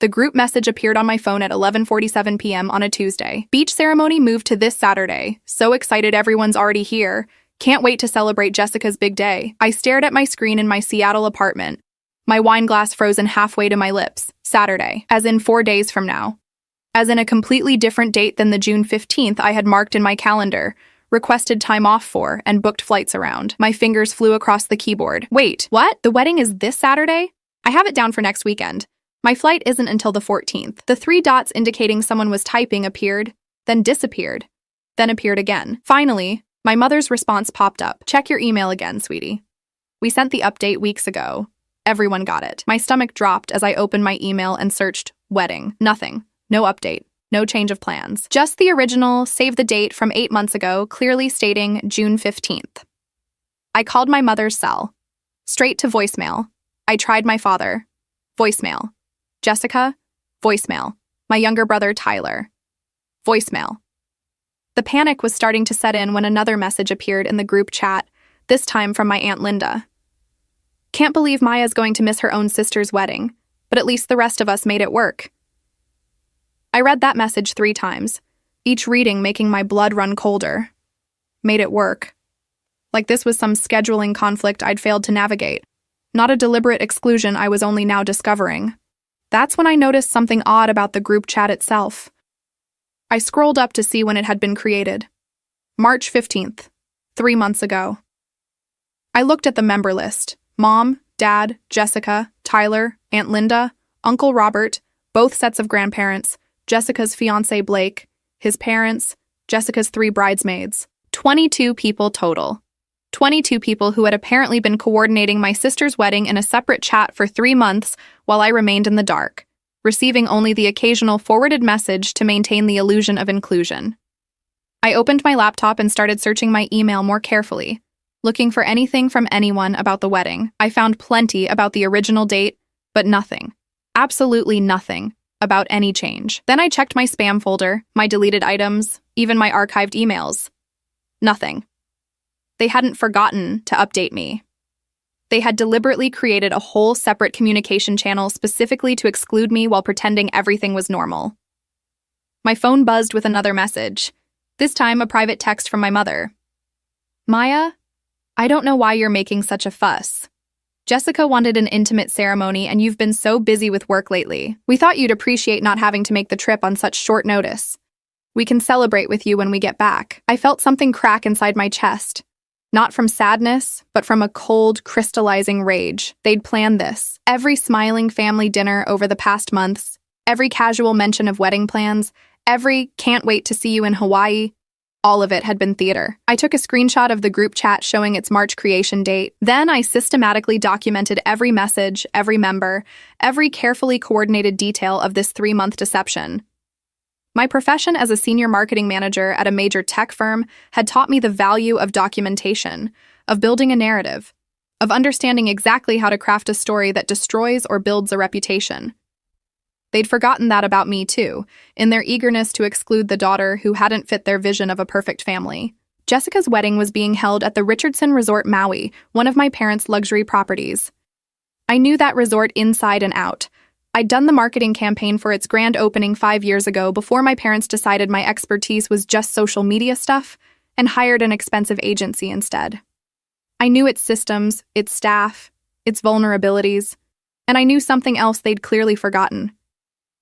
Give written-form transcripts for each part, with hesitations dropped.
The group message appeared on my phone at 11:47 p.m. on a Tuesday. Beach ceremony moved to this Saturday. So excited everyone's already here. Can't wait to celebrate Jessica's big day. I stared at my screen in my Seattle apartment. My wine glass frozen halfway to my lips. Saturday, as in 4 days from now. As in a completely different date than the June 15th I had marked in my calendar, requested time off for, and booked flights around. My fingers flew across the keyboard. Wait, what? The wedding is this Saturday? I have it down for next weekend. My flight isn't until the 14th. The 3 dots indicating someone was typing appeared, then disappeared, then appeared again. Finally, my mother's response popped up. Check your email again, sweetie. We sent the update weeks ago. Everyone got it. My stomach dropped as I opened my email and searched wedding. Nothing. No update. No change of plans. Just the original save the date from 8 months ago, clearly stating June 15th. I called my mother's cell. Straight to voicemail. I tried my father. Voicemail. Jessica? Voicemail. My younger brother, Tyler. Voicemail. The panic was starting to set in when another message appeared in the group chat, this time from my Aunt Linda. Can't believe Maya's going to miss her own sister's wedding, but at least the rest of us made it work. I read that message 3 times, each reading making my blood run colder. Made it work. Like this was some scheduling conflict I'd failed to navigate, not a deliberate exclusion I was only now discovering. That's when I noticed something odd about the group chat itself. I scrolled up to see when it had been created. March 15th, 3 months ago. I looked at the member list. Mom, Dad, Jessica, Tyler, Aunt Linda, Uncle Robert, both sets of grandparents, Jessica's fiancé Blake, his parents, Jessica's 3 bridesmaids. 22 people total. 22 people who had apparently been coordinating my sister's wedding in a separate chat for 3 months while I remained in the dark, receiving only the occasional forwarded message to maintain the illusion of inclusion. I opened my laptop and started searching my email more carefully, looking for anything from anyone about the wedding. I found plenty about the original date, but nothing, absolutely nothing, about any change. Then I checked my spam folder, my deleted items, even my archived emails. Nothing. They hadn't forgotten to update me. They had deliberately created a whole separate communication channel specifically to exclude me while pretending everything was normal. My phone buzzed with another message, this time a private text from my mother. Maya, I don't know why you're making such a fuss. Jessica wanted an intimate ceremony and you've been so busy with work lately. We thought you'd appreciate not having to make the trip on such short notice. We can celebrate with you when we get back. I felt something crack inside my chest. Not from sadness, but from a cold, crystallizing rage. They'd planned this. Every smiling family dinner over the past months, every casual mention of wedding plans, every can't wait to see you in Hawaii, all of it had been theater. I took a screenshot of the group chat showing its March creation date. Then I systematically documented every message, every member, every carefully coordinated detail of this 3-month deception. My profession as a senior marketing manager at a major tech firm had taught me the value of documentation, of building a narrative, of understanding exactly how to craft a story that destroys or builds a reputation. They'd forgotten that about me, too, in their eagerness to exclude the daughter who hadn't fit their vision of a perfect family. Jessica's wedding was being held at the Richardson Resort Maui, one of my parents' luxury properties. I knew that resort inside and out. I'd done the marketing campaign for its grand opening 5 years ago before my parents decided my expertise was just social media stuff and hired an expensive agency instead. I knew its systems, its staff, its vulnerabilities, and I knew something else they'd clearly forgotten.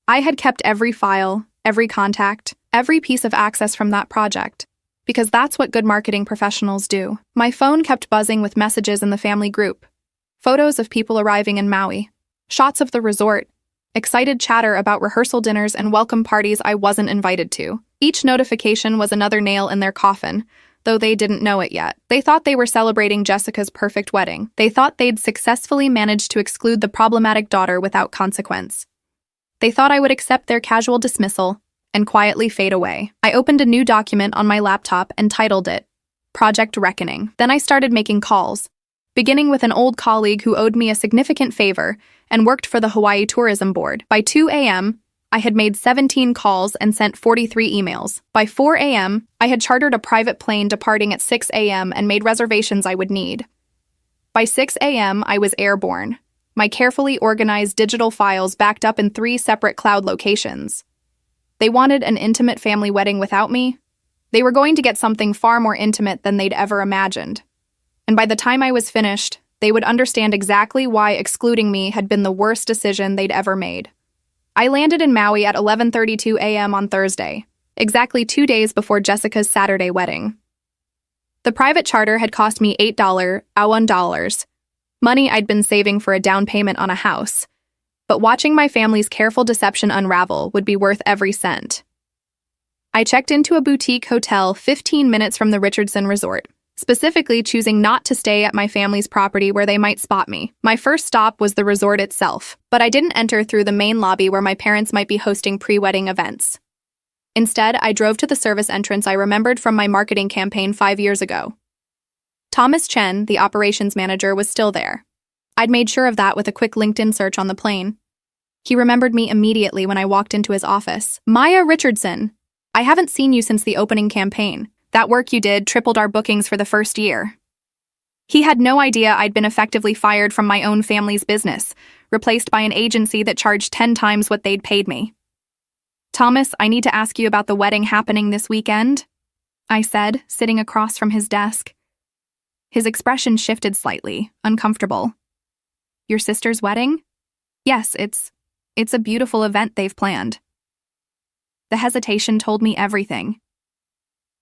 I had kept every file, every contact, every piece of access from that project, because that's what good marketing professionals do. My phone kept buzzing with messages in the family group, photos of people arriving in Maui, shots of the resort, excited chatter about rehearsal dinners and welcome parties I wasn't invited to. Each notification was another nail in their coffin, though they didn't know it yet. They thought they were celebrating Jessica's perfect wedding. They thought they'd successfully managed to exclude the problematic daughter without consequence. They thought I would accept their casual dismissal and quietly fade away. I opened a new document on my laptop and titled it Project Reckoning. Then I started making calls, beginning with an old colleague who owed me a significant favor and worked for the Hawaii Tourism Board. By 2 a.m., I had made 17 calls and sent 43 emails. By 4 a.m., I had chartered a private plane departing at 6 a.m. and made reservations I would need. By 6 a.m., I was airborne, my carefully organized digital files backed up in 3 separate cloud locations. They wanted an intimate family wedding without me. They were going to get something far more intimate than they'd ever imagined. And by the time I was finished, they would understand exactly why excluding me had been the worst decision they'd ever made. I landed in Maui at 11:32 a.m. on Thursday, exactly 2 days before Jessica's Saturday wedding. The private charter had cost me $8, money I'd been saving for a down payment on a house, but watching my family's careful deception unravel would be worth every cent. I checked into a boutique hotel 15 minutes from the Richardson Resort, specifically choosing not to stay at my family's property where they might spot me. My first stop was the resort itself, but I didn't enter through the main lobby where my parents might be hosting pre-wedding events. Instead, I drove to the service entrance I remembered from my marketing campaign 5 years ago. Thomas Chen, the operations manager, was still there. I'd made sure of that with a quick LinkedIn search on the plane. He remembered me immediately when I walked into his office. "Maya Richardson, I haven't seen you since the opening campaign. That work you did tripled our bookings for the first year." He had no idea I'd been effectively fired from my own family's business, replaced by an agency that charged 10 times what they'd paid me. "Thomas, I need to ask you about the wedding happening this weekend," I said, sitting across from his desk. His expression shifted slightly, uncomfortable. "Your sister's wedding?" "Yes, it's a beautiful event they've planned." The hesitation told me everything.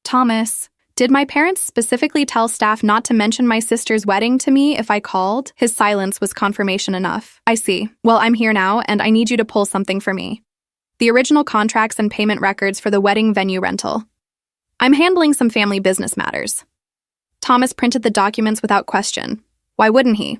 "Thomas, did my parents specifically tell staff not to mention my sister's wedding to me if I called?" His silence was confirmation enough. "I see. Well, I'm here now, and I need you to pull something for me. The original contracts and payment records for the wedding venue rental. I'm handling some family business matters." Thomas printed the documents without question. Why wouldn't he?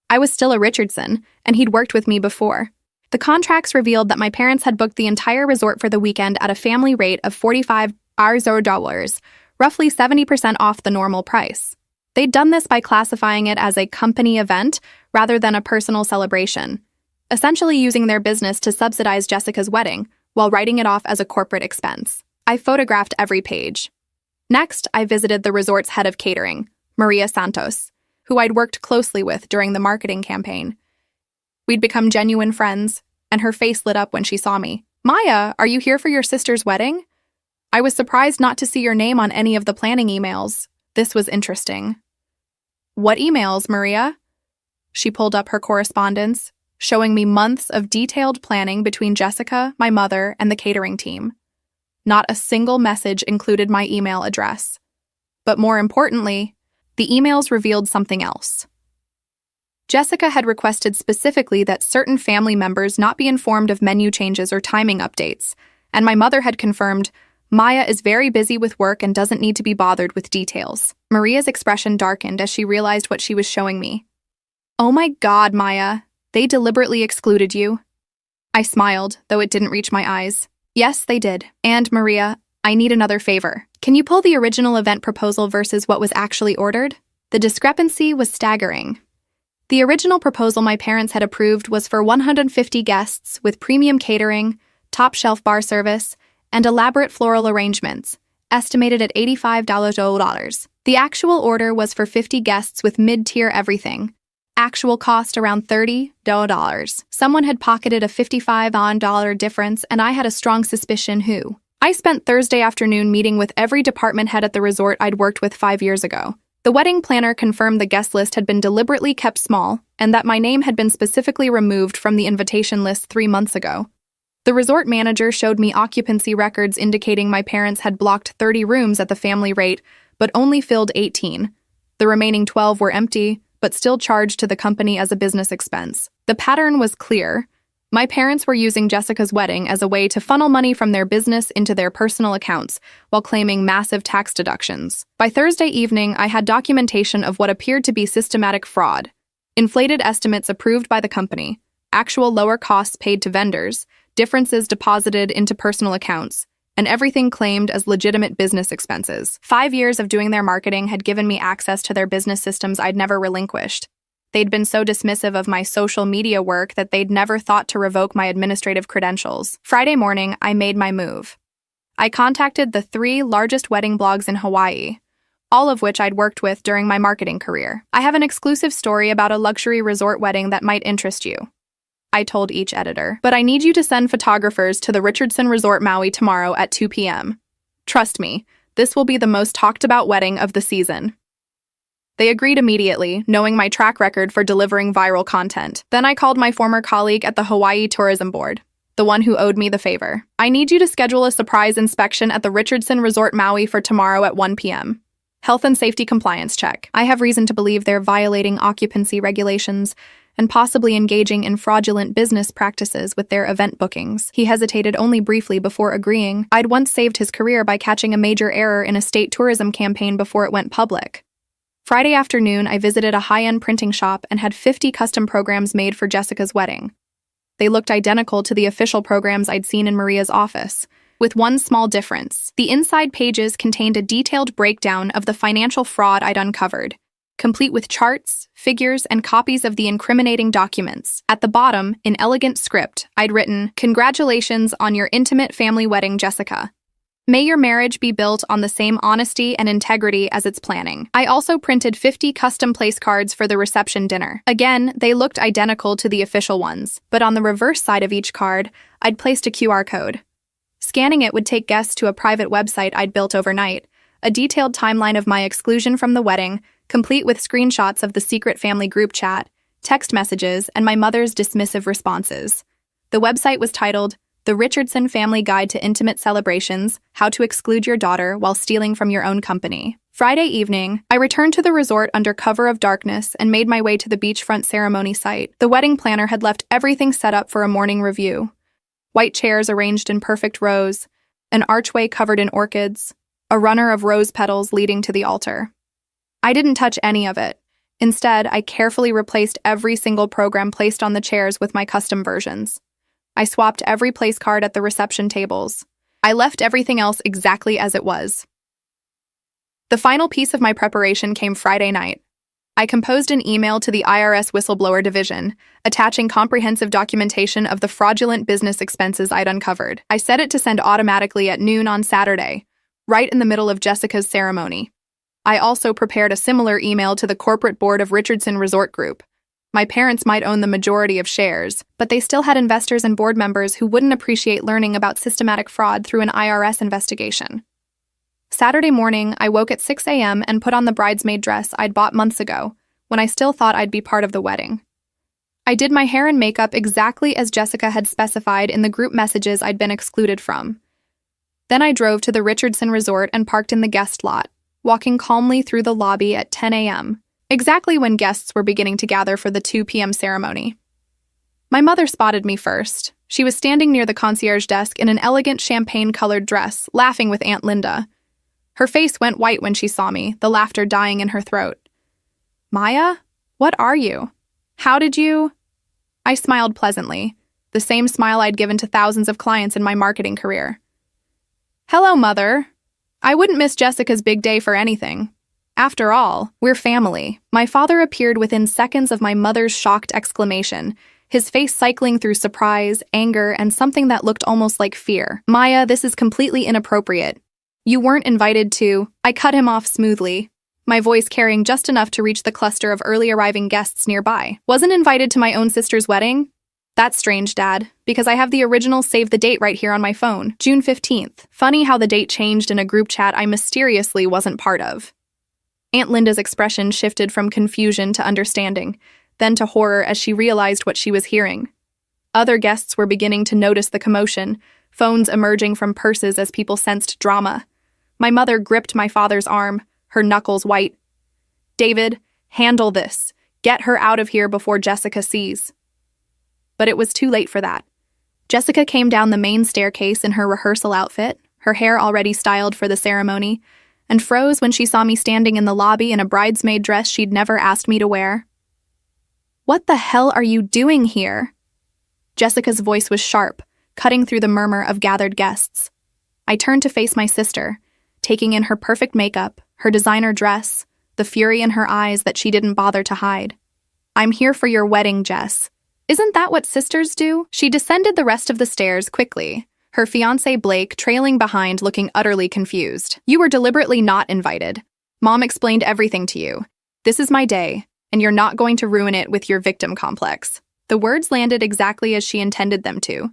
I was still a Richardson, and he'd worked with me before. The contracts revealed that my parents had booked the entire resort for the weekend at a family rate of $45, roughly 70% off the normal price. They'd done this by classifying it as a company event rather than a personal celebration, essentially using their business to subsidize Jessica's wedding while writing it off as a corporate expense. I photographed every page. Next, I visited the resort's head of catering, Maria Santos, who I'd worked closely with during the marketing campaign. We'd become genuine friends, and her face lit up when she saw me. "Maya, are you here for your sister's wedding? I was surprised not to see your name on any of the planning emails. This was interesting." "What emails, Maria?" She pulled up her correspondence, showing me months of detailed planning between Jessica, my mother, and the catering team. Not a single message included my email address. But more importantly, the emails revealed something else. Jessica had requested specifically that certain family members not be informed of menu changes or timing updates, and my mother had confirmed, "Maya is very busy with work and doesn't need to be bothered with details." Maria's expression darkened as she realized what she was showing me. "Oh my God, Maya, they deliberately excluded you." I smiled, though it didn't reach my eyes. "Yes, they did. And, Maria, I need another favor. Can you pull the original event proposal versus what was actually ordered?" The discrepancy was staggering. The original proposal my parents had approved was for 150 guests with premium catering, top-shelf bar service, and elaborate floral arrangements, estimated at $85. The actual order was for 50 guests with mid-tier everything. Actual cost around $30. Someone had pocketed a $55 difference, and I had a strong suspicion who. I spent Thursday afternoon meeting with every department head at the resort I'd worked with 5 years ago. The wedding planner confirmed the guest list had been deliberately kept small, and that my name had been specifically removed from the invitation list 3 months ago. The resort manager showed me occupancy records indicating my parents had blocked 30 rooms at the family rate, but only filled 18. The remaining 12 were empty, but still charged to the company as a business expense. The pattern was clear. My parents were using Jessica's wedding as a way to funnel money from their business into their personal accounts while claiming massive tax deductions. By Thursday evening, I had documentation of what appeared to be systematic fraud, inflated estimates approved by the company, actual lower costs paid to vendors, differences deposited into personal accounts, and everything claimed as legitimate business expenses. 5 years of doing their marketing had given me access to their business systems I'd never relinquished. They'd been so dismissive of my social media work that they'd never thought to revoke my administrative credentials. Friday morning, I made my move. I contacted the 3 largest wedding blogs in Hawaii, all of which I'd worked with during my marketing career. I have an exclusive story about a luxury resort wedding that might interest you, I told each editor. But I need you to send photographers to the Richardson Resort Maui tomorrow at 2 p.m. Trust me, this will be the most talked about wedding of the season. They agreed immediately, knowing my track record for delivering viral content. Then I called my former colleague at the Hawaii Tourism Board, the one who owed me the favor. I need you to schedule a surprise inspection at the Richardson Resort Maui for tomorrow at 1 p.m. Health and safety compliance check. I have reason to believe they're violating occupancy regulations and possibly engaging in fraudulent business practices with their event bookings. He hesitated only briefly before agreeing. I'd once saved his career by catching a major error in a state tourism campaign before it went public. Friday afternoon, I visited a high-end printing shop and had 50 custom programs made for Jessica's wedding. They looked identical to the official programs I'd seen in Maria's office, with one small difference. The inside pages contained a detailed breakdown of the financial fraud I'd uncovered, complete with charts, figures, and copies of the incriminating documents. At the bottom, in elegant script, I'd written, "Congratulations on your intimate family wedding, Jessica. May your marriage be built on the same honesty and integrity as its planning." I also printed 50 custom place cards for the reception dinner. Again, they looked identical to the official ones, but on the reverse side of each card, I'd placed a QR code. Scanning it would take guests to a private website I'd built overnight, a detailed timeline of my exclusion from the wedding, complete with screenshots of the secret family group chat, text messages, and my mother's dismissive responses. The website was titled, "The Richardson Family Guide to Intimate Celebrations, How to Exclude Your Daughter While Stealing from Your Own Company." Friday evening, I returned to the resort under cover of darkness and made my way to the beachfront ceremony site. The wedding planner had left everything set up for a morning review. White chairs arranged in perfect rows, an archway covered in orchids, a runner of rose petals leading to the altar. I didn't touch any of it. Instead, I carefully replaced every single program placed on the chairs with my custom versions. I swapped every place card at the reception tables. I left everything else exactly as it was. The final piece of my preparation came Friday night. I composed an email to the IRS whistleblower division, attaching comprehensive documentation of the fraudulent business expenses I'd uncovered. I set it to send automatically at noon on Saturday, right in the middle of Jessica's ceremony. I also prepared a similar email to the corporate board of Richardson Resort Group. My parents might own the majority of shares, but they still had investors and board members who wouldn't appreciate learning about systematic fraud through an IRS investigation. Saturday morning, I woke at 6 a.m. and put on the bridesmaid dress I'd bought months ago, when I still thought I'd be part of the wedding. I did my hair and makeup exactly as Jessica had specified in the group messages I'd been excluded from. Then I drove to the Richardson Resort and parked in the guest lot, walking calmly through the lobby at 10 a.m., exactly when guests were beginning to gather for the 2 p.m. ceremony. My mother spotted me first. She was standing near the concierge desk in an elegant champagne-colored dress, laughing with Aunt Linda. Her face went white when she saw me, the laughter dying in her throat. "Maya? What are you? How did you?" I smiled pleasantly, the same smile I'd given to thousands of clients in my marketing career. "Hello, Mother. I wouldn't miss Jessica's big day for anything. After all, we're family." My father appeared within seconds of my mother's shocked exclamation, his face cycling through surprise, anger, and something that looked almost like fear. "Maya, this is completely inappropriate. You weren't invited to—" I cut him off smoothly, my voice carrying just enough to reach the cluster of early arriving guests nearby. "Wasn't invited to my own sister's wedding? That's strange, Dad, because I have the original save the date right here on my phone, June 15th. Funny how the date changed in a group chat I mysteriously wasn't part of." Aunt Linda's expression shifted from confusion to understanding, then to horror as she realized what she was hearing. Other guests were beginning to notice the commotion, phones emerging from purses as people sensed drama. My mother gripped my father's arm, her knuckles white. "David, handle this. Get her out of here before Jessica sees." But it was too late for that. Jessica came down the main staircase in her rehearsal outfit, her hair already styled for the ceremony, and froze when she saw me standing in the lobby in a bridesmaid dress she'd never asked me to wear. "What the hell are you doing here?" Jessica's voice was sharp, cutting through the murmur of gathered guests. I turned to face my sister, taking in her perfect makeup, her designer dress, the fury in her eyes that she didn't bother to hide. "I'm here for your wedding, Jess. Isn't that what sisters do?" She descended the rest of the stairs quickly, her fiancé Blake trailing behind looking utterly confused. "You were deliberately not invited. Mom explained everything to you. This is my day, and you're not going to ruin it with your victim complex. The words landed exactly as she intended them to,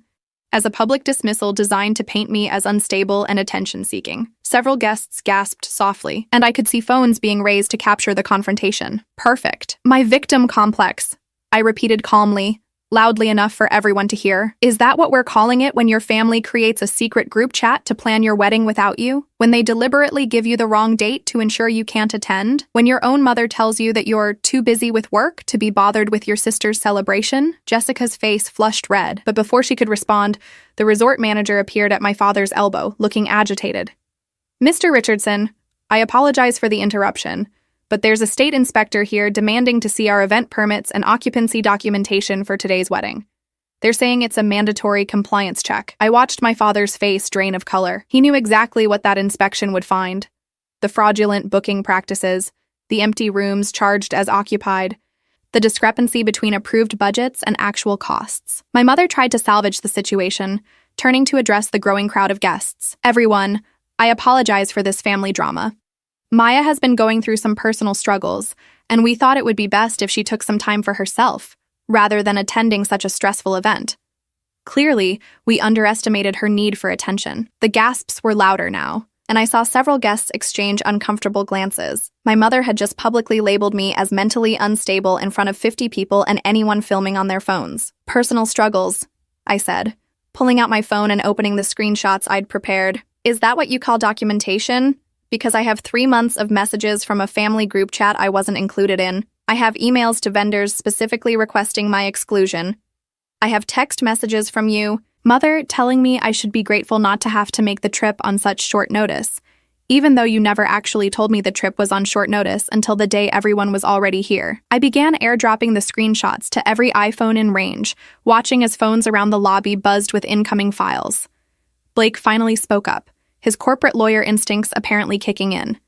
as a public dismissal designed to paint me as unstable and attention-seeking. Several guests gasped softly, and I could see phones being raised to capture the confrontation. Perfect. My victim complex, I repeated calmly, loudly enough for everyone to hear. Is that what we're calling it when your family creates a secret group chat to plan your wedding without you? When they deliberately give you the wrong date to ensure you can't attend? When your own mother tells you that you're too busy with work to be bothered with your sister's celebration? Jessica's face flushed red, but before she could respond, the resort manager appeared at my father's elbow, looking agitated. Mr. Richardson, I apologize for the interruption, but there's a state inspector here demanding to see our event permits and occupancy documentation for today's wedding. They're saying it's a mandatory compliance check. I watched my father's face drain of color. He knew exactly what that inspection would find. The fraudulent booking practices, the empty rooms charged as occupied, the discrepancy between approved budgets and actual costs. My mother tried to salvage the situation, turning to address the growing crowd of guests. Everyone, I apologize for this family drama. Maya has been going through some personal struggles, and we thought it would be best if she took some time for herself, rather than attending such a stressful event. Clearly, we underestimated her need for attention. The gasps were louder now, and I saw several guests exchange uncomfortable glances. My mother had just publicly labeled me as mentally unstable in front of 50 people and anyone filming on their phones. Personal struggles, I said, pulling out my phone and opening the screenshots I'd prepared. Is that what you call documentation? Because I have 3 months of messages from a family group chat I wasn't included in. I have emails to vendors specifically requesting my exclusion. I have text messages from you, Mother, telling me I should be grateful not to have to make the trip on such short notice, even though you never actually told me the trip was on short notice until the day everyone was already here. I began airdropping the screenshots to every iPhone in range, watching as phones around the lobby buzzed with incoming files. Blake finally spoke up, his corporate lawyer instincts apparently kicking in.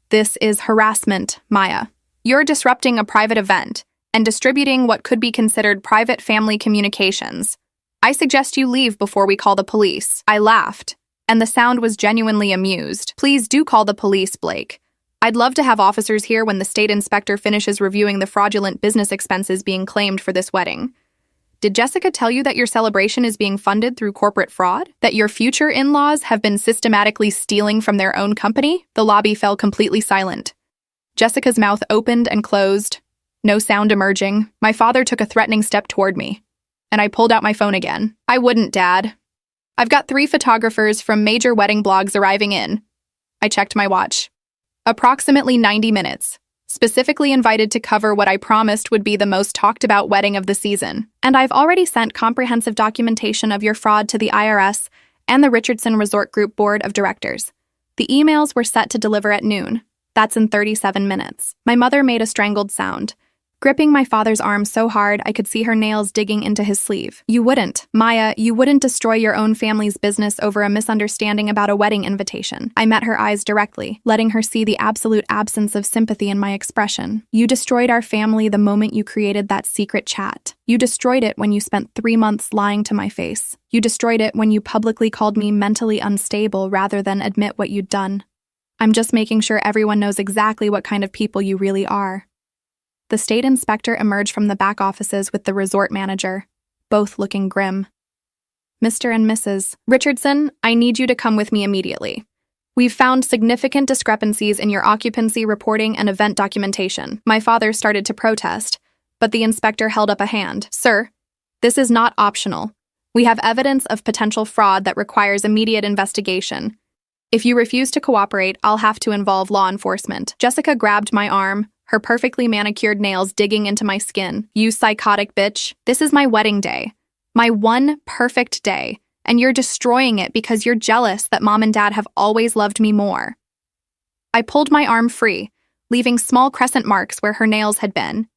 This is harassment, Maya. You're disrupting a private event and distributing what could be considered private family communications. I suggest you leave before we call the police. I laughed, and the sound was genuinely amused. Please do call the police, Blake. I'd love to have officers here when the state inspector finishes reviewing the fraudulent business expenses being claimed for this wedding. Did Jessica tell you that your celebration is being funded through corporate fraud? That your future in-laws have been systematically stealing from their own company? The lobby fell completely silent. Jessica's mouth opened and closed, no sound emerging. My father took a threatening step toward me, and I pulled out my phone again. I wouldn't, Dad. I've got 3 photographers from major wedding blogs arriving in. I checked my watch. Approximately 90 minutes. Specifically invited to cover what I promised would be the most talked about wedding of the season. And I've already sent comprehensive documentation of your fraud to the IRS and the Richardson Resort Group Board of Directors. The emails were set to deliver at noon. That's in 37 minutes. My mother made a strangled sound, gripping my father's arm so hard I could see her nails digging into his sleeve. You wouldn't. Maya, you wouldn't destroy your own family's business over a misunderstanding about a wedding invitation. I met her eyes directly, letting her see the absolute absence of sympathy in my expression. You destroyed our family the moment you created that secret chat. You destroyed it when you spent 3 months lying to my face. You destroyed it when you publicly called me mentally unstable rather than admit what you'd done. I'm just making sure everyone knows exactly what kind of people you really are. The state inspector emerged from the back offices with the resort manager, both looking grim. Mr. and Mrs. Richardson, I need you to come with me immediately. We've found significant discrepancies in your occupancy reporting and event documentation. My father started to protest, but the inspector held up a hand. Sir, this is not optional. We have evidence of potential fraud that requires immediate investigation. If you refuse to cooperate, I'll have to involve law enforcement. Jessica grabbed my arm, her perfectly manicured nails digging into my skin. You psychotic bitch. This is my wedding day. My one perfect day. And you're destroying it because you're jealous that Mom and Dad have always loved me more. I pulled my arm free, leaving small crescent marks where her nails had been.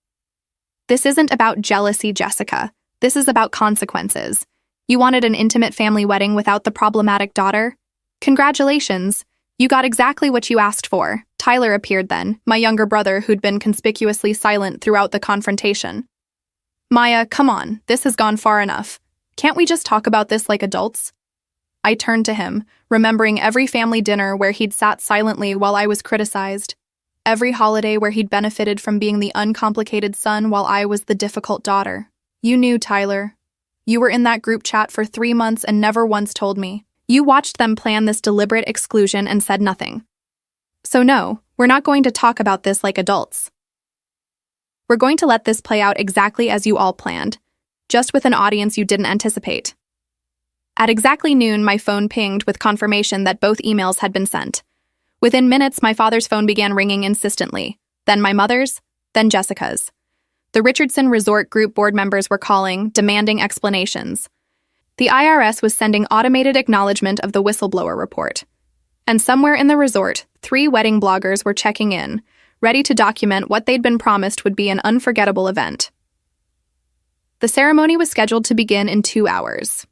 This isn't about jealousy, Jessica. This is about consequences. You wanted an intimate family wedding without the problematic daughter? Congratulations. You got exactly what you asked for. Tyler appeared then, my younger brother who'd been conspicuously silent throughout the confrontation. Maya, come on, this has gone far enough. Can't we just talk about this like adults? I turned to him, remembering every family dinner where he'd sat silently while I was criticized. every holiday where he'd benefited from being the uncomplicated son while I was the difficult daughter. You knew, Tyler. You were in that group chat for 3 months and never once told me. You watched them plan this deliberate exclusion and said nothing. So no, we're not going to talk about this like adults. We're going to let this play out exactly as you all planned, just with an audience you didn't anticipate. At exactly noon, my phone pinged with confirmation that both emails had been sent. Within minutes, my father's phone began ringing insistently, then my mother's, then Jessica's. The Richardson Resort Group board members were calling, demanding explanations. The IRS was sending automated acknowledgement of the whistleblower report. And somewhere in the resort, 3 wedding bloggers were checking in, ready to document what they'd been promised would be an unforgettable event. The ceremony was scheduled to begin in 2 hours.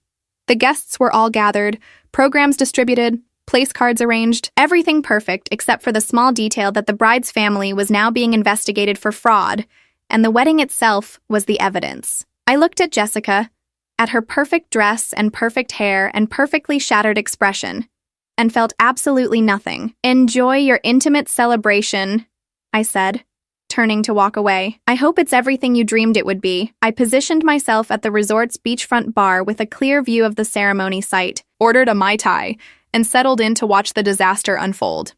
The guests were all gathered, programs distributed, place cards arranged, everything perfect except for the small detail that the bride's family was now being investigated for fraud, and the wedding itself was the evidence. I looked at Jessica, at her perfect dress and perfect hair and perfectly shattered expression, and felt absolutely nothing. "Enjoy your intimate celebration," I said, turning to walk away. "I hope it's everything you dreamed it would be." I positioned myself at the resort's beachfront bar with a clear view of the ceremony site, ordered a Mai Tai, and settled in to watch the disaster unfold.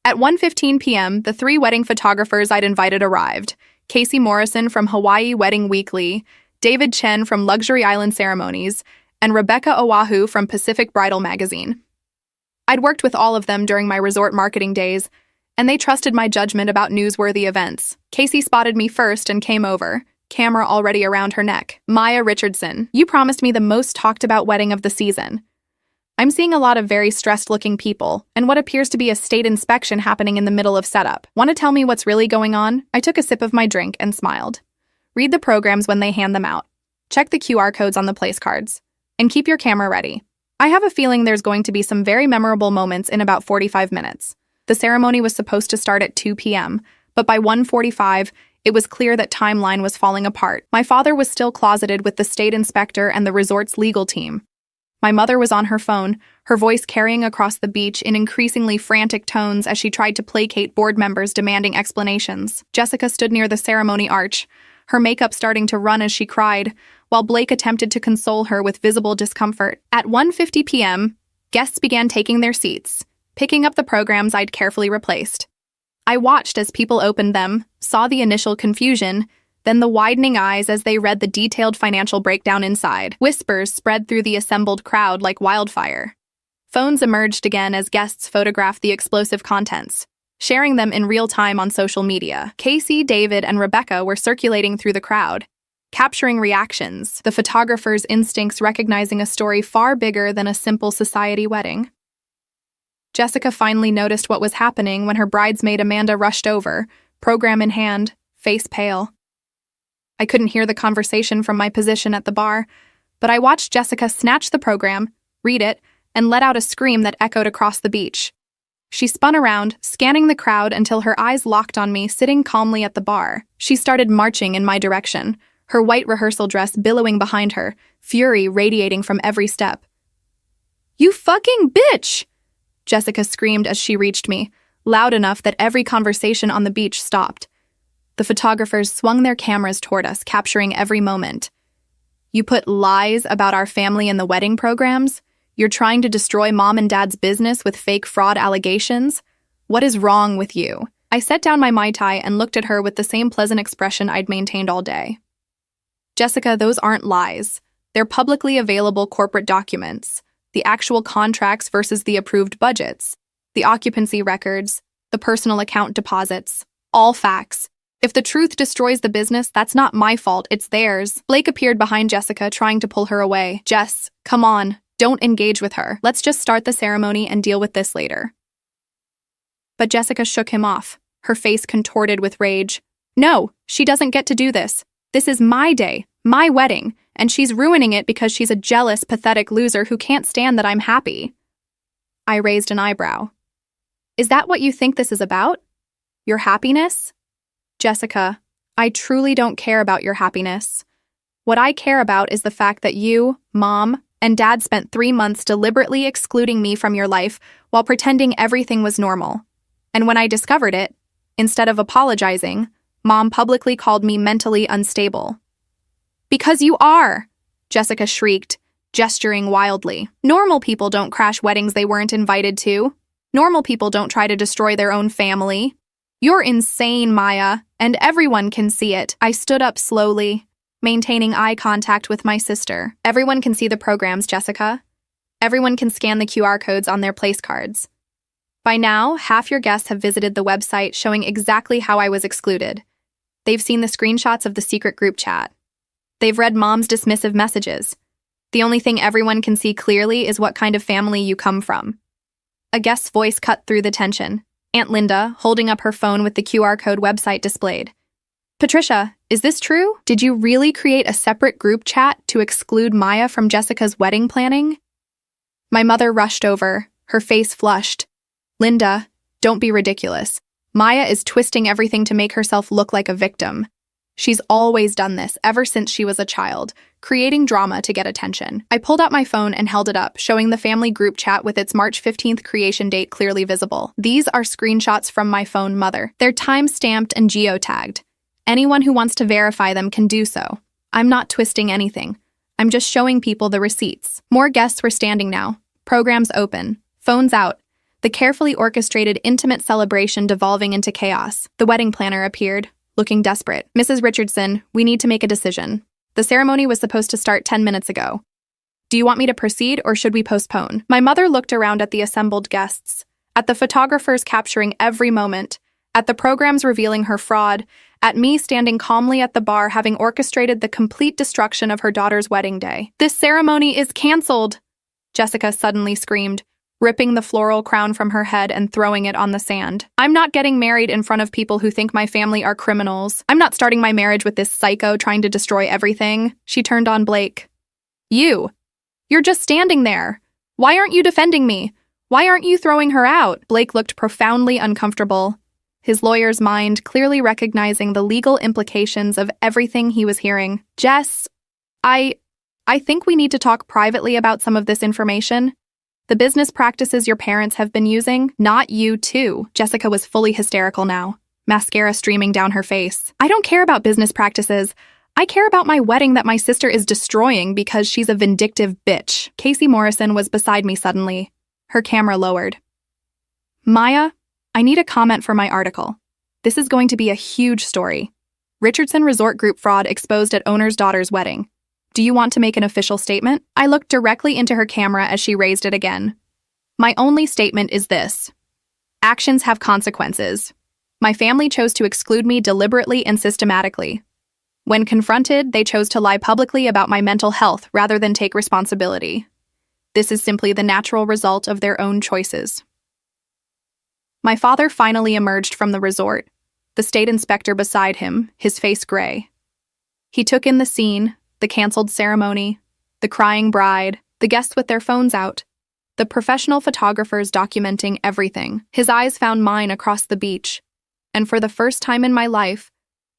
At 1:15 p.m., the 3 wedding photographers I'd invited arrived: Casey Morrison from Hawaii Wedding Weekly, David Chen from Luxury Island Ceremonies, and Rebecca Oahu from Pacific Bridal Magazine. I'd worked with all of them during my resort marketing days, and they trusted my judgment about newsworthy events. Casey spotted me first and came over, camera already around her neck. "Maya Richardson, you promised me the most talked about wedding of the season. I'm seeing a lot of very stressed-looking people, and what appears to be a state inspection happening in the middle of setup. Want to tell me what's really going on?" I took a sip of my drink and smiled. "Read the programs when they hand them out. Check the QR codes on the place cards. And keep your camera ready. I have a feeling there's going to be some very memorable moments in about 45 minutes. The ceremony was supposed to start at 2 p.m., but by 1:45, it was clear that timeline was falling apart. My father was still closeted with the state inspector and the resort's legal team. My mother was on her phone, her voice carrying across the beach in increasingly frantic tones as she tried to placate board members demanding explanations. Jessica stood near the ceremony arch, her makeup starting to run as she cried, while Blake attempted to console her with visible discomfort. At 1:50 p.m., guests began taking their seats, picking up the programs I'd carefully replaced. I watched as people opened them, saw the initial confusion, then the widening eyes as they read the detailed financial breakdown inside. Whispers spread through the assembled crowd like wildfire. Phones emerged again as guests photographed the explosive contents, sharing them in real time on social media. Casey, David, and Rebecca were circulating through the crowd, capturing reactions, the photographer's instincts recognizing a story far bigger than a simple society wedding. Jessica finally noticed what was happening when her bridesmaid Amanda rushed over, program in hand, face pale. I couldn't hear the conversation from my position at the bar, but I watched Jessica snatch the program, read it, and let out a scream that echoed across the beach. She spun around, scanning the crowd until her eyes locked on me sitting calmly at the bar. She started marching in my direction, her white rehearsal dress billowing behind her, fury radiating from every step. "You fucking bitch!" Jessica screamed as she reached me, loud enough that every conversation on the beach stopped. The photographers swung their cameras toward us, capturing every moment. "You put lies about our family in the wedding programs? You're trying to destroy Mom and Dad's business with fake fraud allegations? What is wrong with you?" I set down my Mai Tai and looked at her with the same pleasant expression I'd maintained all day. "Jessica, those aren't lies. They're publicly available corporate documents. The actual contracts versus the approved budgets, the occupancy records, the personal account deposits. All facts. If the truth destroys the business, that's not my fault, it's theirs." Blake appeared behind Jessica, trying to pull her away. "Jess, come on. Don't engage with her. Let's just start the ceremony and deal with this later." But Jessica shook him off, her face contorted with rage. "No, she doesn't get to do this. This is my day, my wedding, and she's ruining it because she's a jealous, pathetic loser who can't stand that I'm happy." I raised an eyebrow. "Is that what you think this is about? Your happiness?" "Jessica, I truly don't care about your happiness. What I care about is the fact that you, Mom, and Dad spent 3 months deliberately excluding me from your life while pretending everything was normal. And when I discovered it, Instead of apologizing, Mom publicly called me mentally unstable. "Because you are!" Jessica shrieked, gesturing wildly. "Normal people don't crash weddings they weren't invited to. Normal people don't try to destroy their own family. You're insane, Maya, and everyone can see it." I stood up slowly, maintaining eye contact with my sister. "Everyone can see the programs, Jessica. Everyone can scan the QR codes on their place cards. By now, half your guests have visited the website showing exactly how I was excluded. They've seen the screenshots of the secret group chat. They've read Mom's dismissive messages. The only thing everyone can see clearly is what kind of family you come from." A guest's voice cut through the tension. Aunt Linda, holding up her phone with the QR code website displayed. "Patricia, is this true? Did you really create a separate group chat to exclude Maya from Jessica's wedding planning?" My mother rushed over, her face flushed. "Linda, don't be ridiculous. Maya is twisting everything to make herself look like a victim. She's always done this ever since she was a child, creating drama to get attention." I pulled out my phone and held it up, showing the family group chat with its March 15th creation date clearly visible. "These are screenshots from my phone, Mother. They're time-stamped and geotagged. Anyone who wants to verify them can do so. I'm not twisting anything. I'm just showing people the receipts." More guests were standing now. Programs open. Phones out. The carefully orchestrated, intimate celebration devolving into chaos. The wedding planner appeared, looking desperate. "Mrs. Richardson, we need to make a decision. The ceremony was supposed to start 10 minutes ago. Do you want me to proceed or should we postpone?" My mother looked around at the assembled guests, at the photographers capturing every moment, at the programs revealing her fraud, at me standing calmly at the bar having orchestrated the complete destruction of her daughter's wedding day. "This ceremony is canceled!" Jessica suddenly screamed, ripping the floral crown from her head and throwing it on the sand. "I'm not getting married in front of people who think my family are criminals. I'm not starting my marriage with this psycho trying to destroy everything." She turned on Blake. You're just standing there. Why aren't you defending me? Why aren't you throwing her out?" Blake looked profoundly uncomfortable, his lawyer's mind clearly recognizing the legal implications of everything he was hearing. "Jess, I think we need to talk privately about some of this information. The business practices your parents have been using, not you too." Jessica was fully hysterical now, mascara streaming down her face. "I don't care about business practices. I care about my wedding that my sister is destroying because she's a vindictive bitch." Casey Morrison was beside me suddenly, her camera lowered. "Maya, I need a comment for my article. This is going to be a huge story. Richardson Resort Group fraud exposed at owner's daughter's wedding. Do you want to make an official statement?" I looked directly into her camera as she raised it again. "My only statement is this. Actions have consequences. My family chose to exclude me deliberately and systematically. When confronted, they chose to lie publicly about my mental health rather than take responsibility. This is simply the natural result of their own choices." My father finally emerged from the resort, the state inspector beside him, his face gray. He took in the scene, the canceled ceremony, the crying bride, the guests with their phones out, the professional photographers documenting everything. His eyes found mine across the beach, and for the first time in my life,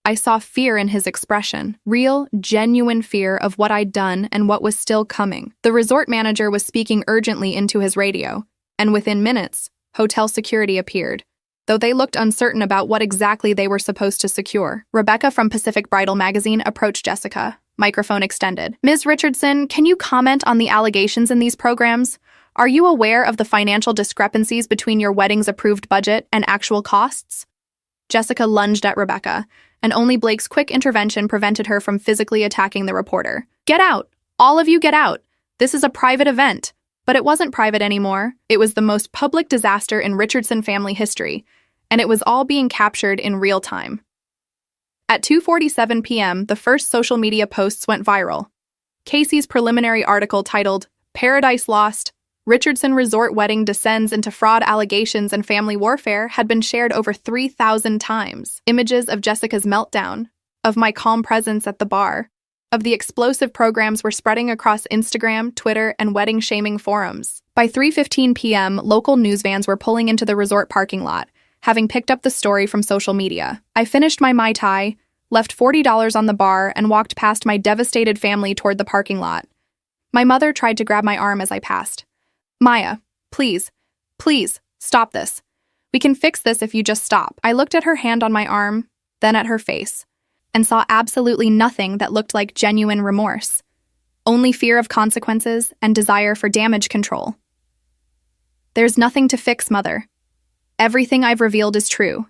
I saw fear in his expression, real, genuine fear of what I'd done and what was still coming. The resort manager was speaking urgently into his radio, and within minutes, hotel security appeared, though they looked uncertain about what exactly they were supposed to secure. Rebecca from Pacific Bridal magazine approached Jessica, microphone extended. "Ms. Richardson, can you comment on the allegations in these programs? Are you aware of the financial discrepancies between your wedding's approved budget and actual costs?" Jessica lunged at Rebecca, and only Blake's quick intervention prevented her from physically attacking the reporter. "Get out! All of you get out! This is a private event." But it wasn't private anymore. It was the most public disaster in Richardson family history, and it was all being captured in real time. At 2:47 p.m., the first social media posts went viral. Casey's preliminary article titled, "Paradise Lost, Richardson Resort Wedding Descends into Fraud Allegations and Family Warfare" had been shared over 3,000 times. Images of Jessica's meltdown, of my calm presence at the bar, of the explosive programs were spreading across Instagram, Twitter, and wedding-shaming forums. By 3:15 p.m., local news vans were pulling into the resort parking lot, having picked up the story from social media. I finished my Mai Tai, left $40 on the bar, and walked past my devastated family toward the parking lot. My mother tried to grab my arm as I passed. "Maya, please, stop this. We can fix this if you just stop. I looked at her hand on my arm, then at her face, and saw absolutely nothing that looked like genuine remorse. Only fear of consequences and desire for damage control. There's nothing to fix, Mother. Everything I've revealed is true.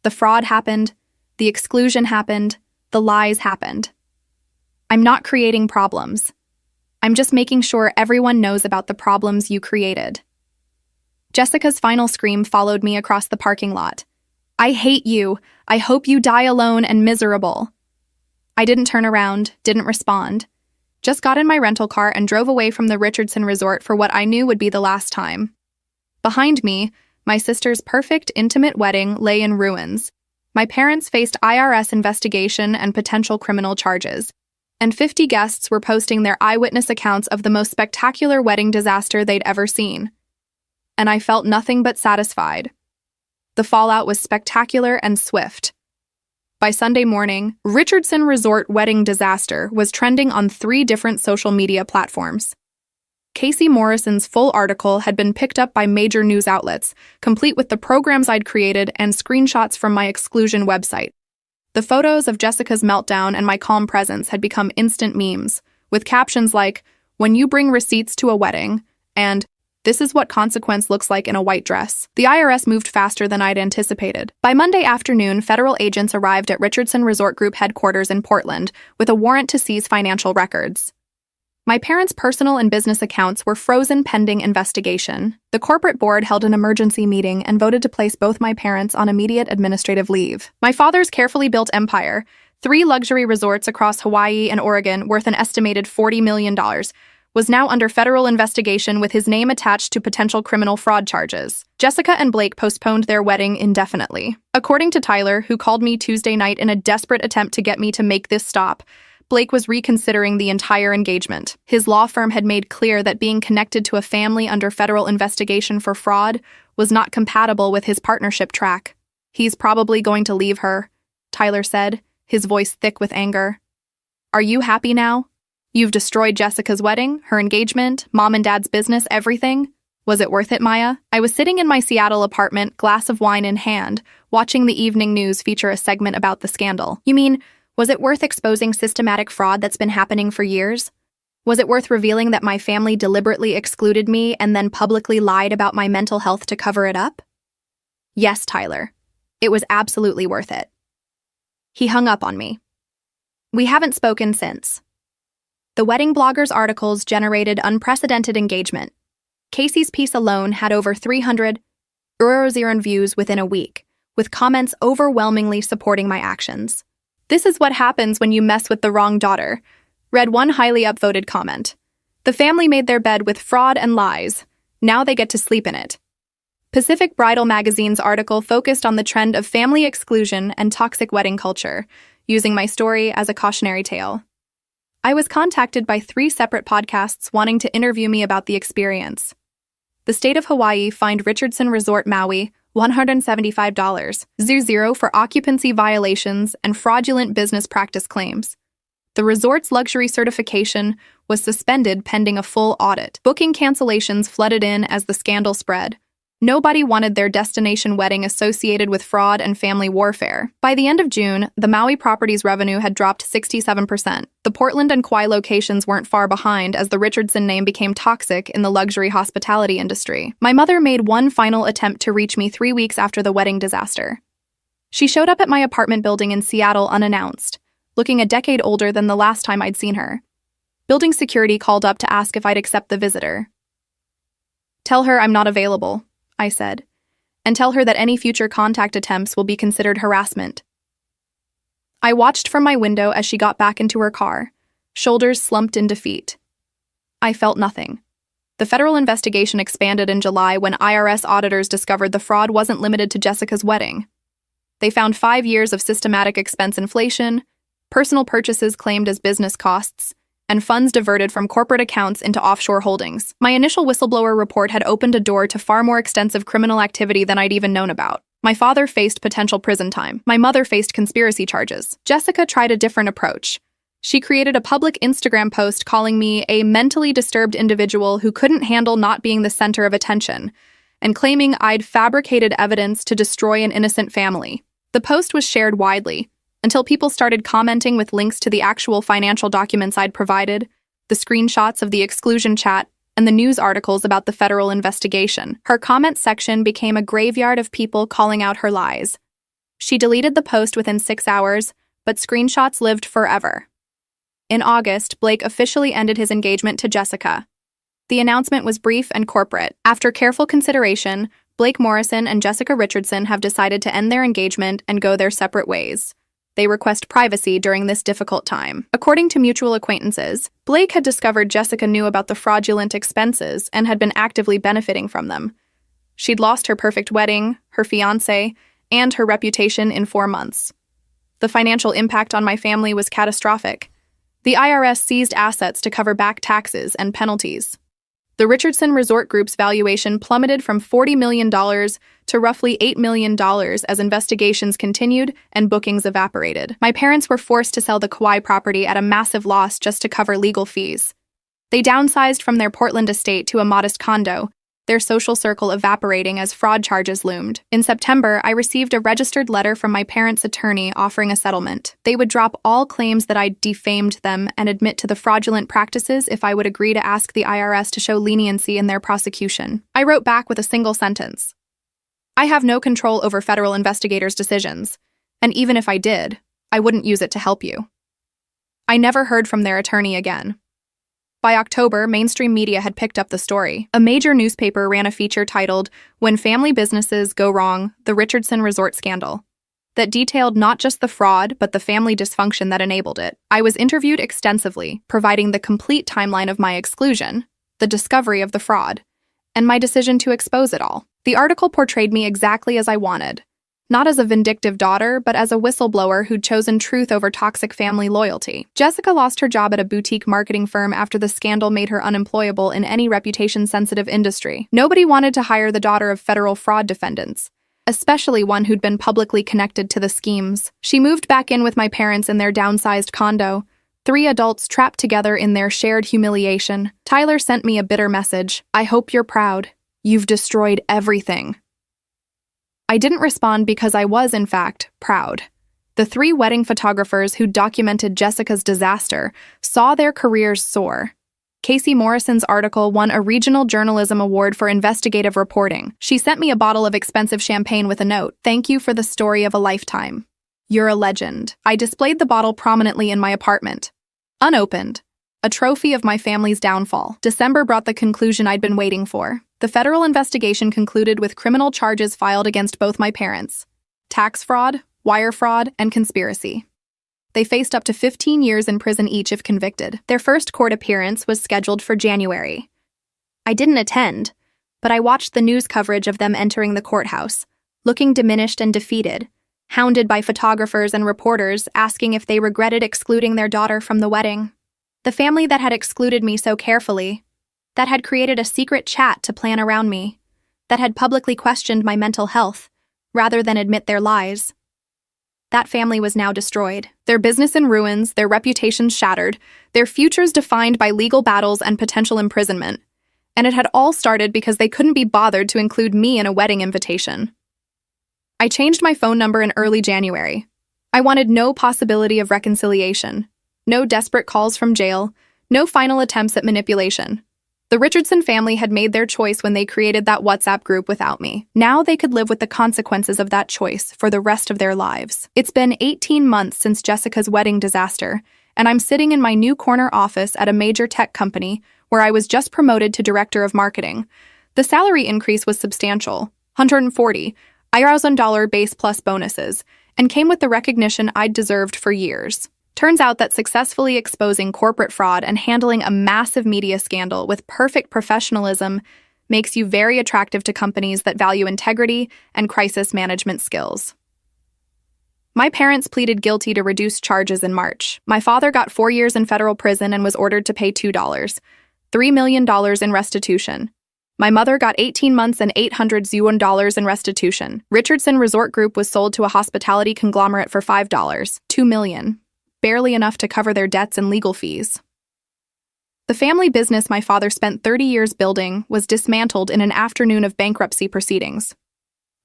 The fraud happened, the exclusion happened, the lies happened. I'm not creating problems. I'm just making sure everyone knows about the problems you created. Jessica's final scream followed me across the parking lot. I hate you. I hope you die alone and miserable. I didn't turn around, didn't respond. Just got in my rental car and drove away from the Richardson Resort for what I knew would be the last time. Behind me, my sister's perfect, intimate wedding lay in ruins. My parents faced IRS investigation and potential criminal charges, and 50 guests were posting their eyewitness accounts of the most spectacular wedding disaster they'd ever seen. And I felt nothing but satisfied. The fallout was spectacular and swift. By Sunday morning, Richardson Resort wedding disaster was trending on 3 different social media platforms. Casey Morrison's full article had been picked up by major news outlets, complete with the programs I'd created and screenshots from my exclusion website. The photos of Jessica's meltdown and my calm presence had become instant memes, with captions like, "When you bring receipts to a wedding," and "This is what consequence looks like in a white dress." The IRS moved faster than I'd anticipated. By Monday afternoon, federal agents arrived at Richardson Resort Group headquarters in Portland with a warrant to seize financial records. My parents' personal and business accounts were frozen pending investigation. The corporate board held an emergency meeting and voted to place both my parents on immediate administrative leave. My father's carefully built empire, 3 luxury resorts across Hawaii and Oregon worth an estimated $40 million, was now under federal investigation with his name attached to potential criminal fraud charges. Jessica and Blake postponed their wedding indefinitely. According to Tyler, who called me Tuesday night in a desperate attempt to get me to make this stop, Blake was reconsidering the entire engagement. His law firm had made clear that being connected to a family under federal investigation for fraud was not compatible with his partnership track. "He's probably going to leave her," Tyler said, his voice thick with anger. "Are you happy now? You've destroyed Jessica's wedding, her engagement, mom and dad's business, everything. Was it worth it, Maya?" I was sitting in my Seattle apartment, glass of wine in hand, watching the evening news feature a segment about the scandal. "You mean, was it worth exposing systematic fraud that's been happening for years? Was it worth revealing that my family deliberately excluded me and then publicly lied about my mental health to cover it up?" "Yes, Tyler. It was absolutely worth it." He hung up on me. We haven't spoken since. The wedding blogger's articles generated unprecedented engagement. Casey's piece alone had over 300,000 views within a week, with comments overwhelmingly supporting my actions. "This is what happens when you mess with the wrong daughter," read one highly upvoted comment. "The family made their bed with fraud and lies. Now they get to sleep in it." Pacific Bridal Magazine's article focused on the trend of family exclusion and toxic wedding culture, using my story as a cautionary tale. I was contacted by 3 separate podcasts wanting to interview me about the experience. The state of Hawaii fined Richardson Resort Maui $175 for occupancy violations and fraudulent business practice claims. The resort's luxury certification was suspended pending a full audit. Booking cancellations flooded in as the scandal spread. Nobody wanted their destination wedding associated with fraud and family warfare. By the end of June, the Maui property's revenue had dropped 67%. The Portland and Kauai locations weren't far behind as the Richardson name became toxic in the luxury hospitality industry. My mother made one final attempt to reach me 3 weeks after the wedding disaster. She showed up at my apartment building in Seattle unannounced, looking a decade older than the last time I'd seen her. Building security called up to ask if I'd accept the visitor. "Tell her I'm not available," I said, "and tell her that any future contact attempts will be considered harassment." I watched from my window as she got back into her car, shoulders slumped in defeat. I felt nothing. The federal investigation expanded in July when IRS auditors discovered the fraud wasn't limited to Jessica's wedding. They found 5 years of systematic expense inflation, personal purchases claimed as business costs, and funds diverted from corporate accounts into offshore holdings. My initial whistleblower report had opened a door to far more extensive criminal activity than I'd even known about. My father faced potential prison time. My mother faced conspiracy charges. Jessica tried a different approach. She created a public Instagram post calling me a mentally disturbed individual who couldn't handle not being the center of attention, and claiming I'd fabricated evidence to destroy an innocent family. The post was shared widely, until people started commenting with links to the actual financial documents I'd provided, the screenshots of the exclusion chat, and the news articles about the federal investigation. Her comment section became a graveyard of people calling out her lies. She deleted the post within 6 hours, but screenshots lived forever. In August, Blake officially ended his engagement to Jessica. The announcement was brief and corporate. After careful consideration, Blake Morrison and Jessica Richardson have decided to end their engagement and go their separate ways. They request privacy during this difficult time. According to mutual acquaintances, Blake had discovered Jessica knew about the fraudulent expenses and had been actively benefiting from them. She'd lost her perfect wedding, her fiancé, and her reputation in 4 months. The financial impact on my family was catastrophic. The IRS seized assets to cover back taxes and penalties. The Richardson Resort Group's valuation plummeted from $40 million to roughly $8 million as investigations continued and bookings evaporated. My parents were forced to sell the Kauai property at a massive loss just to cover legal fees. They downsized from their Portland estate to a modest condo, their social circle evaporating as fraud charges loomed. In September, I received a registered letter from my parents' attorney offering a settlement. They would drop all claims that I'd defamed them and admit to the fraudulent practices if I would agree to ask the IRS to show leniency in their prosecution. I wrote back with a single sentence. I have no control over federal investigators' decisions, and even if I did, I wouldn't use it to help you. I never heard from their attorney again. By October, mainstream media had picked up the story. A major newspaper ran a feature titled, "When Family Businesses Go Wrong, the Richardson Resort Scandal," that detailed not just the fraud, but the family dysfunction that enabled it. I was interviewed extensively, providing the complete timeline of my exclusion, the discovery of the fraud, and my decision to expose it all. The article portrayed me exactly as I wanted. Not as a vindictive daughter, but as a whistleblower who'd chosen truth over toxic family loyalty. Jessica lost her job at a boutique marketing firm after the scandal made her unemployable in any reputation-sensitive industry. Nobody wanted to hire the daughter of federal fraud defendants, especially one who'd been publicly connected to the schemes. She moved back in with my parents in their downsized condo, 3 adults trapped together in their shared humiliation. Tyler sent me a bitter message. "I hope you're proud. You've destroyed everything." I didn't respond because I was, in fact, proud. The 3 wedding photographers who documented Jessica's disaster saw their careers soar. Casey Morrison's article won a regional journalism award for investigative reporting. She sent me a bottle of expensive champagne with a note, "Thank you for the story of a lifetime. You're a legend." I displayed the bottle prominently in my apartment. Unopened. A trophy of my family's downfall. December brought the conclusion I'd been waiting for. The federal investigation concluded with criminal charges filed against both my parents: tax fraud, wire fraud, and conspiracy. They faced up to 15 years in prison each if convicted. Their first court appearance was scheduled for January. I didn't attend, but I watched the news coverage of them entering the courthouse, looking diminished and defeated, hounded by photographers and reporters asking if they regretted excluding their daughter from the wedding. The family that had excluded me so carefully, that had created a secret chat to plan around me, that had publicly questioned my mental health, rather than admit their lies. That family was now destroyed, their business in ruins, their reputations shattered, their futures defined by legal battles and potential imprisonment. And it had all started because they couldn't be bothered to include me in a wedding invitation. I changed my phone number in early January. I wanted no possibility of reconciliation, no desperate calls from jail, no final attempts at manipulation. The Richardson family had made their choice when they created that WhatsApp group without me. Now they could live with the consequences of that choice for the rest of their lives. It's been 18 months since Jessica's wedding disaster, and I'm sitting in my new corner office at a major tech company where I was just promoted to director of marketing. The salary increase was substantial, $140, $1,000 base plus bonuses, and came with the recognition I'd deserved for years. Turns out that successfully exposing corporate fraud and handling a massive media scandal with perfect professionalism makes you very attractive to companies that value integrity and crisis management skills. My parents pleaded guilty to reduced charges in March. My father got 4 years in federal prison and was ordered to pay $3 million in restitution. My mother got 18 months and $800 in restitution. Richardson Resort Group was sold to a hospitality conglomerate for $2 million. Barely enough to cover their debts and legal fees. The family business my father spent 30 years building was dismantled in an afternoon of bankruptcy proceedings.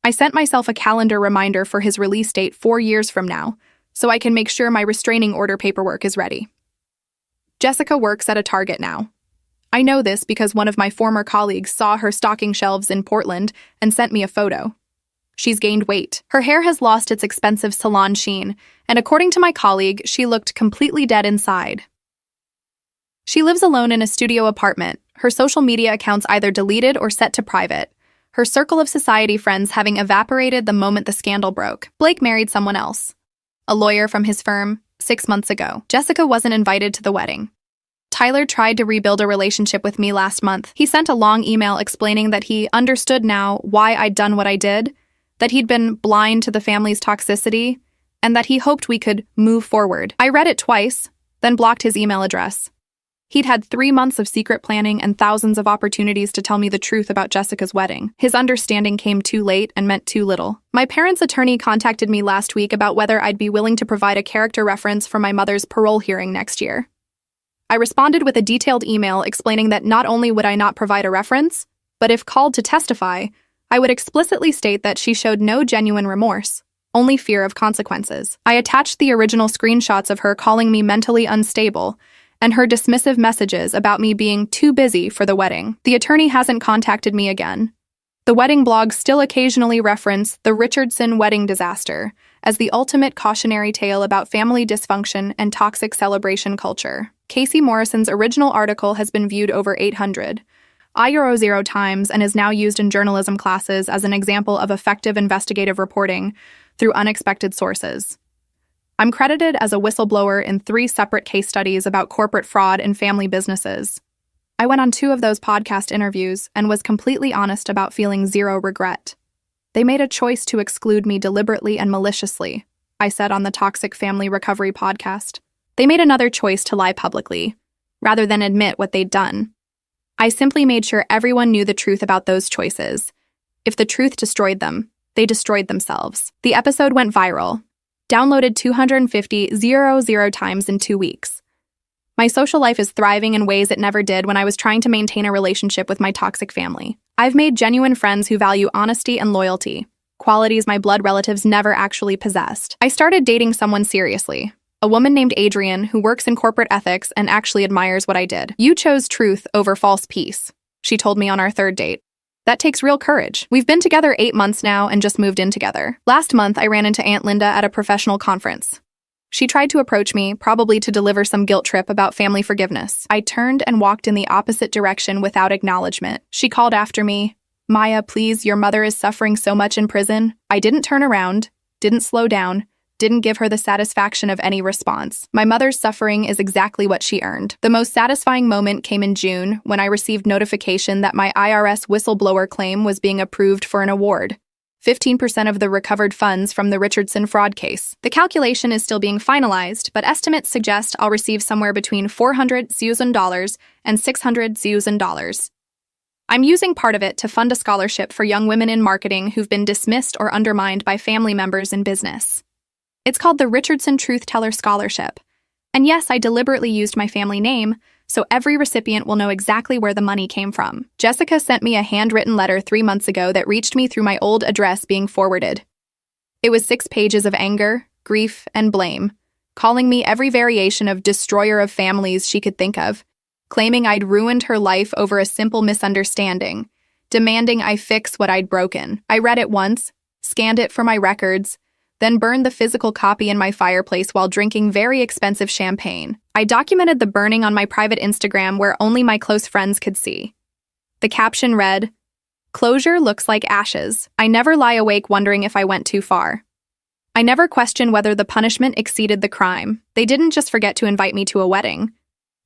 I sent myself a calendar reminder for his release date 4 years from now, so I can make sure my restraining order paperwork is ready. Jessica works at a Target now. I know this because one of my former colleagues saw her stocking shelves in Portland and sent me a photo. She's gained weight. Her hair has lost its expensive salon sheen, and according to my colleague, she looked completely dead inside. She lives alone in a studio apartment, her social media accounts either deleted or set to private, her circle of society friends having evaporated the moment the scandal broke. Blake married someone else, a lawyer from his firm, 6 months ago. Jessica wasn't invited to the wedding. Tyler tried to rebuild a relationship with me last month. He sent a long email explaining that he understood now why I'd done what I did, that he'd been blind to the family's toxicity, and that he hoped we could move forward. I read it twice, then blocked his email address. He'd had 3 months of secret planning and thousands of opportunities to tell me the truth about Jessica's wedding. His understanding came too late and meant too little. My parents' attorney contacted me last week about whether I'd be willing to provide a character reference for my mother's parole hearing next year. I responded with a detailed email explaining that not only would I not provide a reference, but if called to testify, I would explicitly state that she showed no genuine remorse, only fear of consequences. I attached the original screenshots of her calling me mentally unstable and her dismissive messages about me being too busy for the wedding. The attorney hasn't contacted me again. The wedding blogs still occasionally reference the Richardson wedding disaster as the ultimate cautionary tale about family dysfunction and toxic celebration culture. Casey Morrison's original article has been viewed over 800 times and is now used in journalism classes as an example of effective investigative reporting through unexpected sources. I'm credited as a whistleblower in 3 separate case studies about corporate fraud in family businesses. I went on 2 of those podcast interviews and was completely honest about feeling zero regret. They made a choice to exclude me deliberately and maliciously, I said on the Toxic Family Recovery podcast. They made another choice to lie publicly, rather than admit what they'd done. I simply made sure everyone knew the truth about those choices. If the truth destroyed them, they destroyed themselves. The episode went viral, downloaded 250,000 times in 2 weeks. My social life is thriving in ways it never did when I was trying to maintain a relationship with my toxic family. I've made genuine friends who value honesty and loyalty, qualities my blood relatives never actually possessed. I started dating someone seriously, a woman named Adrienne who works in corporate ethics and actually admires what I did. You chose truth over false peace, she told me on our 3rd date. That takes real courage. We've been together 8 months now and just moved in together. Last month, I ran into Aunt Linda at a professional conference. She tried to approach me, probably to deliver some guilt trip about family forgiveness. I turned and walked in the opposite direction without acknowledgement. She called after me, "Maya, please, your mother is suffering so much in prison." I didn't turn around, didn't slow down, didn't give her the satisfaction of any response. My mother's suffering is exactly what she earned. The most satisfying moment came in June when I received notification that my IRS whistleblower claim was being approved for an award. 15% of the recovered funds from the Richardson fraud case. The calculation is still being finalized, but estimates suggest I'll receive somewhere between $400,000 and $600,000. I'm using part of it to fund a scholarship for young women in marketing who've been dismissed or undermined by family members in business. It's called the Richardson Truth Teller Scholarship. And yes, I deliberately used my family name, so every recipient will know exactly where the money came from. Jessica sent me a handwritten letter 3 months ago that reached me through my old address being forwarded. It was 6 pages of anger, grief, and blame, calling me every variation of destroyer of families she could think of, claiming I'd ruined her life over a simple misunderstanding, demanding I fix what I'd broken. I read it once, scanned it for my records, then burned the physical copy in my fireplace while drinking very expensive champagne. I documented the burning on my private Instagram where only my close friends could see. The caption read, "Closure looks like ashes. I never lie awake wondering if I went too far." I never questioned whether the punishment exceeded the crime. They didn't just forget to invite me to a wedding.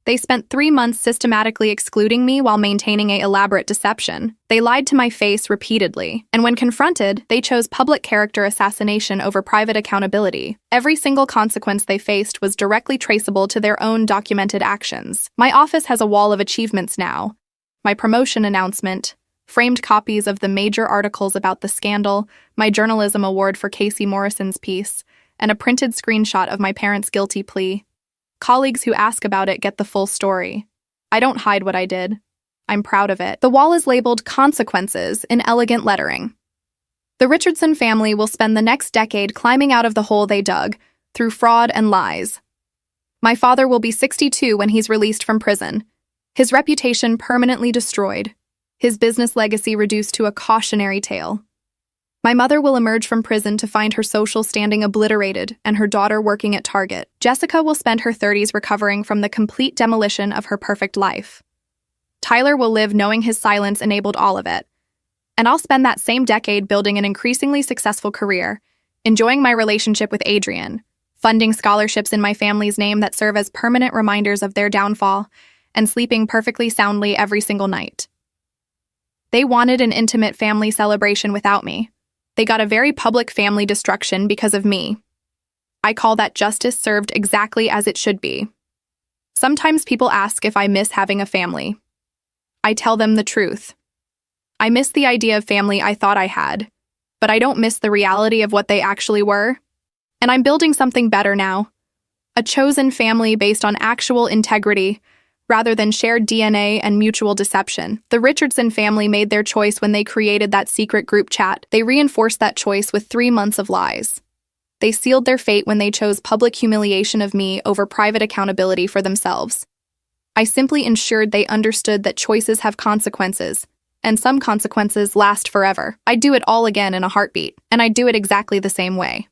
They spent 3 months systematically excluding me while maintaining an elaborate deception. They lied to my face repeatedly, and when confronted, they chose public character assassination over private accountability. Every single consequence they faced was directly traceable to their own documented actions. My office has a wall of achievements now. My promotion announcement, framed copies of the major articles about the scandal, my journalism award for Casey Morrison's piece, and a printed screenshot of my parents' guilty plea. Colleagues who ask about it get the full story. I don't hide what I did. I'm proud of it. The wall is labeled Consequences in elegant lettering. The Richardson family will spend the next decade climbing out of the hole they dug, through fraud and lies. My father will be 62 when he's released from prison. His reputation permanently destroyed. His business legacy reduced to a cautionary tale. My mother will emerge from prison to find her social standing obliterated and her daughter working at Target. Jessica will spend her 30s recovering from the complete demolition of her perfect life. Tyler will live knowing his silence enabled all of it. And I'll spend that same decade building an increasingly successful career, enjoying my relationship with Adrian, funding scholarships in my family's name that serve as permanent reminders of their downfall, and sleeping perfectly soundly every single night. They wanted an intimate family celebration without me. They got a very public family destruction because of me. I call that justice served exactly as it should be. Sometimes people ask if I miss having a family. I tell them the truth. I miss the idea of family I thought I had, but I don't miss the reality of what they actually were. And I'm building something better now. A chosen family based on actual integrity, rather than shared DNA and mutual deception. The Richardson family made their choice when they created that secret group chat. They reinforced that choice with 3 months of lies. They sealed their fate when they chose public humiliation of me over private accountability for themselves. I simply ensured they understood that choices have consequences, and some consequences last forever. I'd do it all again in a heartbeat, and I'd do it exactly the same way.